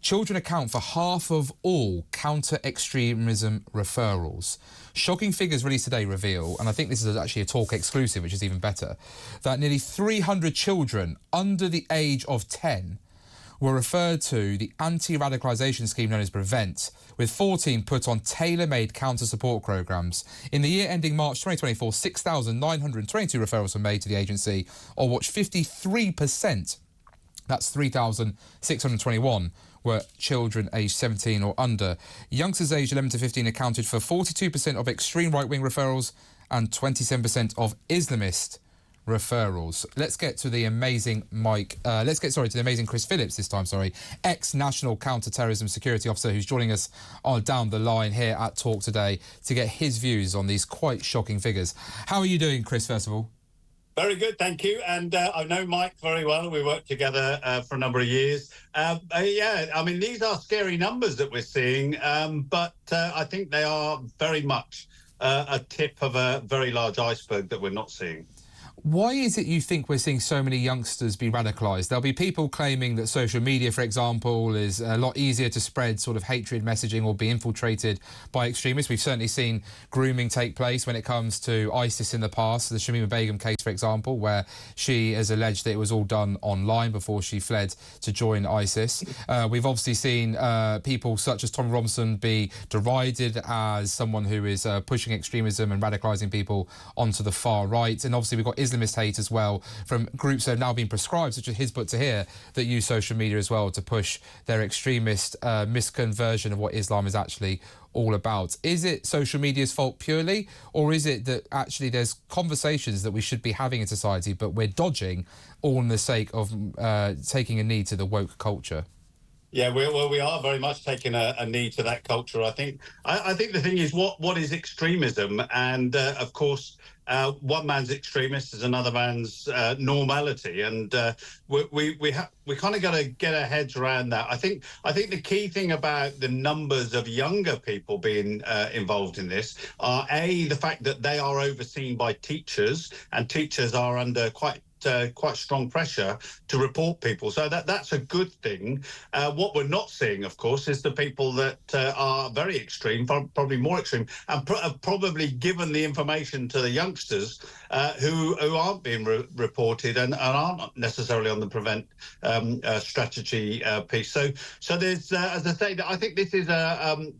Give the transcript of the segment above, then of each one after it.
children account for half of all counter-extremism referrals. Shocking figures released today reveal, and I think this is actually a Talk exclusive, which is even better, that nearly 300 children under the age of 10 were referred to the anti-radicalisation scheme known as PREVENT, with 14 put on tailor-made counter-support programmes. In the year ending March 2024, 6,922 referrals were made to the agency, of which 53%, that's 3,621, were children aged 17 or under. Youngsters aged 11 to 15 accounted for 42% of extreme right-wing referrals and 27% of Islamist referrals. Let's get to the amazing to the amazing Chris Phillips this time, ex-National Counter-Terrorism Security Officer, who's joining us down the line here at Talk today to get his views on these quite shocking figures. How are you doing, Chris, first of all? Very good, thank you. And I know Mike very well. We worked together for a number of years. Yeah, I mean, these are scary numbers that we're seeing, but I think they are very much a tip of a very large iceberg that we're not seeing. Why is it you think we're seeing so many youngsters be radicalised? There'll be people claiming that social media, for example, is a lot easier to spread sort of hatred messaging or be infiltrated by extremists. We've certainly seen grooming take place when it comes to ISIS in the past. The Shamima Begum case, for example, where she has alleged that it was all done online before she fled to join ISIS. We've obviously seen people such as Tom Robinson be derided as someone who is pushing extremism and radicalising people onto the far right. And obviously we've got Islamist hate as well from groups that have now been prescribed, such as His But to Hear, that use social media as well to push their extremist misconversion of what Islam is actually all about. Is it social media's fault purely, or is it that actually there's conversations that we should be having in society but we're dodging all in the sake of taking a knee to the woke culture? Yeah, we are very much taking a knee to that culture. I think the thing is, what is extremism? And of course, one man's extremist is another man's normality, and we kind of got to get our heads around that. I think the key thing about the numbers of younger people being involved in this are the fact that they are overseen by teachers, and teachers are under quite strong pressure to report people, so that's a good thing. What we're not seeing, of course, is the people that are very extreme, probably more extreme, and have probably given the information to the youngsters who aren't being reported and aren't necessarily on the PREVENT strategy piece. So there's, as I say, I think this is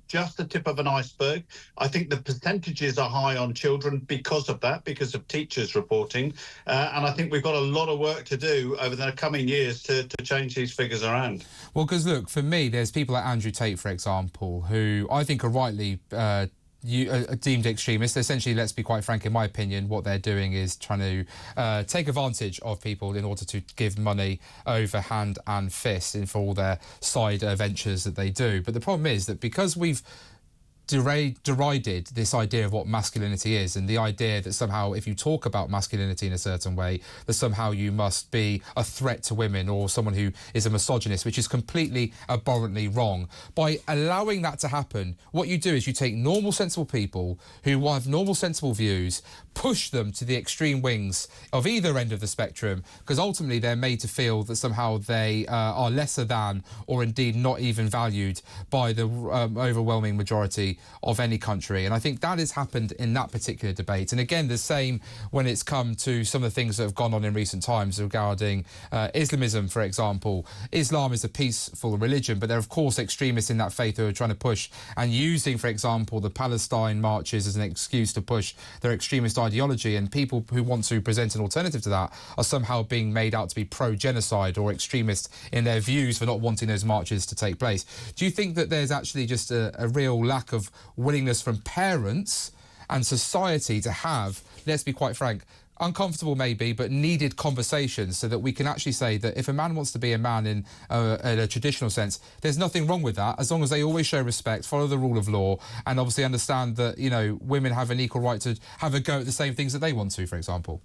just the tip of an iceberg. I think the percentages are high on children because of that, because of teachers reporting, and I think we've got a lot of work to do over the coming years to change these figures around. Well, because look, for me, there's people like Andrew Tate, for example, who I think are rightly deemed extremists. Essentially, let's be quite frank, in my opinion, what they're doing is trying to take advantage of people in order to give money over hand and fist for all their side ventures that they do. But the problem is that because we've derided this idea of what masculinity is, and the idea that somehow if you talk about masculinity in a certain way, that somehow you must be a threat to women or someone who is a misogynist, which is completely abhorrently wrong. By allowing that to happen, what you do is you take normal, sensible people who have normal, sensible views, push them to the extreme wings of either end of the spectrum, because ultimately they're made to feel that somehow they are lesser than, or indeed not even valued by the overwhelming majority of any country. And I think that has happened in that particular debate. And again, the same when it's come to some of the things that have gone on in recent times regarding Islamism, for example. Islam is a peaceful religion, but there are, of course, extremists in that faith who are trying to push and using, for example, the Palestine marches as an excuse to push their extremist ideology. And people who want to present an alternative to that are somehow being made out to be pro-genocide or extremist in their views for not wanting those marches to take place. Do you think that there's actually just a real lack of willingness from parents and society to have, let's be quite frank, uncomfortable maybe, but needed conversations, so that we can actually say that if a man wants to be a man in a traditional sense, there's nothing wrong with that, as long as they always show respect, follow the rule of law, and obviously understand that, you know, women have an equal right to have a go at the same things that they want to, for example.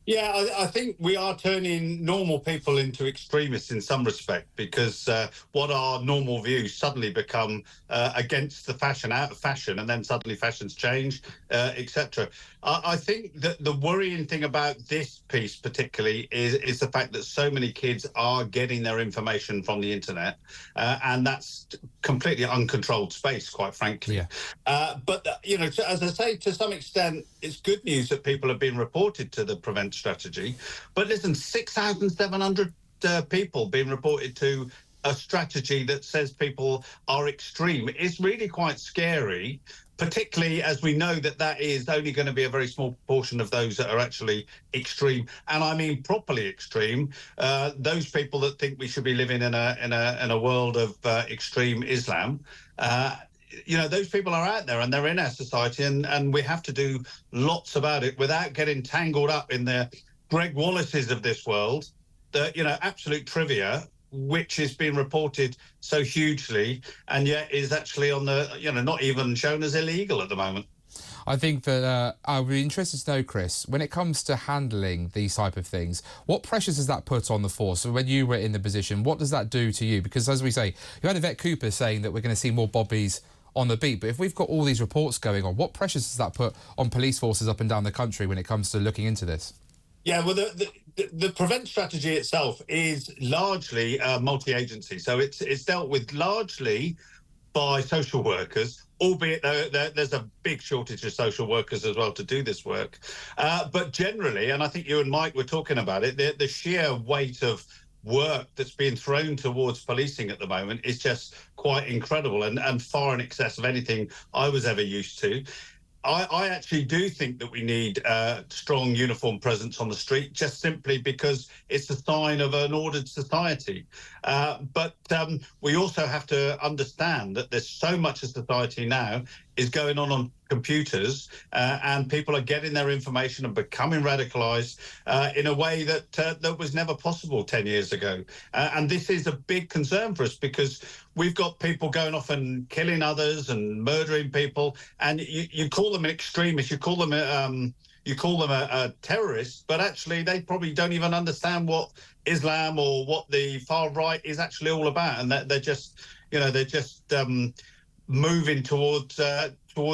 Yeah, I think we are turning normal people into extremists in some respect, because what are normal views suddenly become against the fashion, out of fashion, and then suddenly fashions change, etc. I think that the worrying thing about this piece particularly is the fact that so many kids are getting their information from the internet, and that's completely uncontrolled space, quite frankly. Yeah. But you know, as I say, to some extent, it's good news that people have been reported to the Prevent strategy. But listen, 6,700 people being reported to a strategy that says people are extreme is really quite scary, particularly as we know that that is only going to be a very small proportion of those that are actually extreme, and I mean properly extreme. Those people that think we should be living in a world of extreme Islam. You know, those people are out there and they're in our society, and we have to do lots about it without getting tangled up in the Greg Wallaces of this world, the, you know, absolute trivia, which is being reported so hugely and yet is actually on the, you know, not even shown as illegal at the moment. I think that I'd be interested to know, Chris, when it comes to handling these type of things, what pressures does that put on the force? So when you were in the position, what does that do to you? Because as we say, you had Yvette Cooper saying that we're going to see more bobbies on the beat, but if we've got all these reports going on, what pressures does that put on police forces up and down the country when it comes to looking into this? Yeah, well, the Prevent strategy itself is largely multi-agency. So it's dealt with largely by social workers, albeit there's a big shortage of social workers as well to do this work. But generally, and I think you and Mike were talking about it, the sheer weight of work that's being thrown towards policing at the moment is just quite incredible and far in excess of anything I was ever used to. I actually do think that we need strong uniform presence on the street, just simply because it's a sign of an ordered society. But we also have to understand that there's so much of society now is going on computers, and people are getting their information and becoming radicalized in a way that that was never possible 10 years ago. And this is a big concern for us because we've got people going off and killing others and murdering people, and you call them an extremist, you call them a terrorist, but actually they probably don't even understand what Islam or what the far right is actually all about, and they're just, you know, moving towards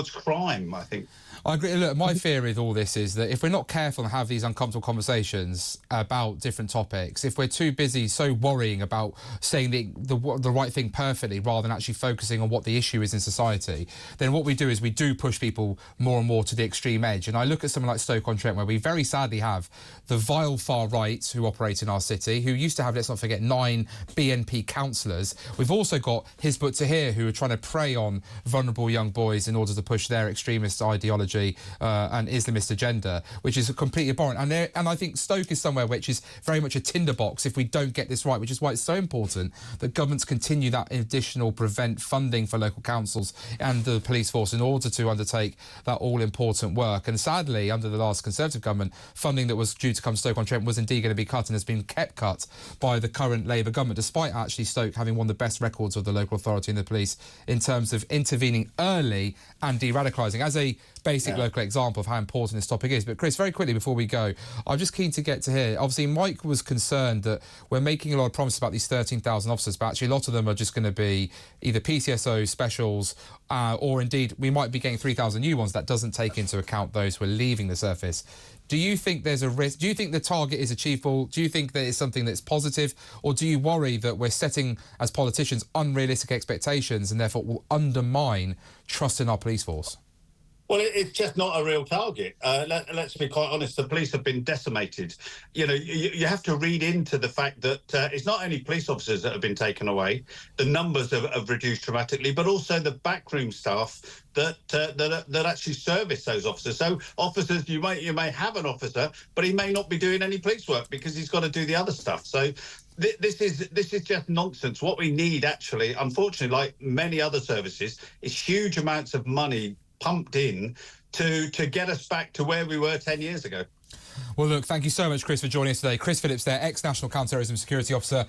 crime, I think. I agree. Look, my fear with all this is that if we're not careful and have these uncomfortable conversations about different topics, if we're too busy so worrying about saying the right thing perfectly rather than actually focusing on what the issue is in society, then what we do is we do push people more and more to the extreme edge. And I look at something like Stoke-on-Trent, where we very sadly have the vile far right who operate in our city, who used to have, let's not forget, 9 BNP councillors. We've also got Hizb ut-Tahrir, who are trying to prey on vulnerable young boys in order to push their extremist ideology and Islamist agenda, which is completely abhorrent. And I think Stoke is somewhere which is very much a tinderbox if we don't get this right, which is why it's so important that governments continue that additional Prevent funding for local councils and the police force in order to undertake that all-important work. And sadly, under the last Conservative government, funding that was due to come to Stoke-on-Trent was indeed going to be cut and has been kept cut by the current Labour government, despite actually Stoke having one of the best records of the local authority and the police in terms of intervening early and de-radicalising, as a basic local example of how important this topic is. But Chris, very quickly before we go, I'm just keen to get to hear, obviously Mike was concerned that we're making a lot of promises about these 13,000 officers, but actually a lot of them are just going to be either PCSO specials or indeed we might be getting 3,000 new ones that doesn't take into account those who are leaving the service. Do you think there's a risk? Do you think the target is achievable? Do you think that it's something that's positive? Or do you worry that we're setting, as politicians, unrealistic expectations and therefore will undermine trust in our police force? Well, it's just not a real target. Let's be quite honest. The police have been decimated. You know, you have to read into the fact that it's not only police officers that have been taken away, the numbers have reduced dramatically, but also the backroom staff that actually service those officers. So officers, you may have an officer, but he may not be doing any police work because he's got to do the other stuff. So this is just nonsense. What we need, actually, unfortunately, like many other services, is huge amounts of money pumped in to get us back to where we were 10 years ago. Well, look, thank you so much, Chris, for joining us today. Chris Phillips there, ex-National Counter-Terrorism Security Officer.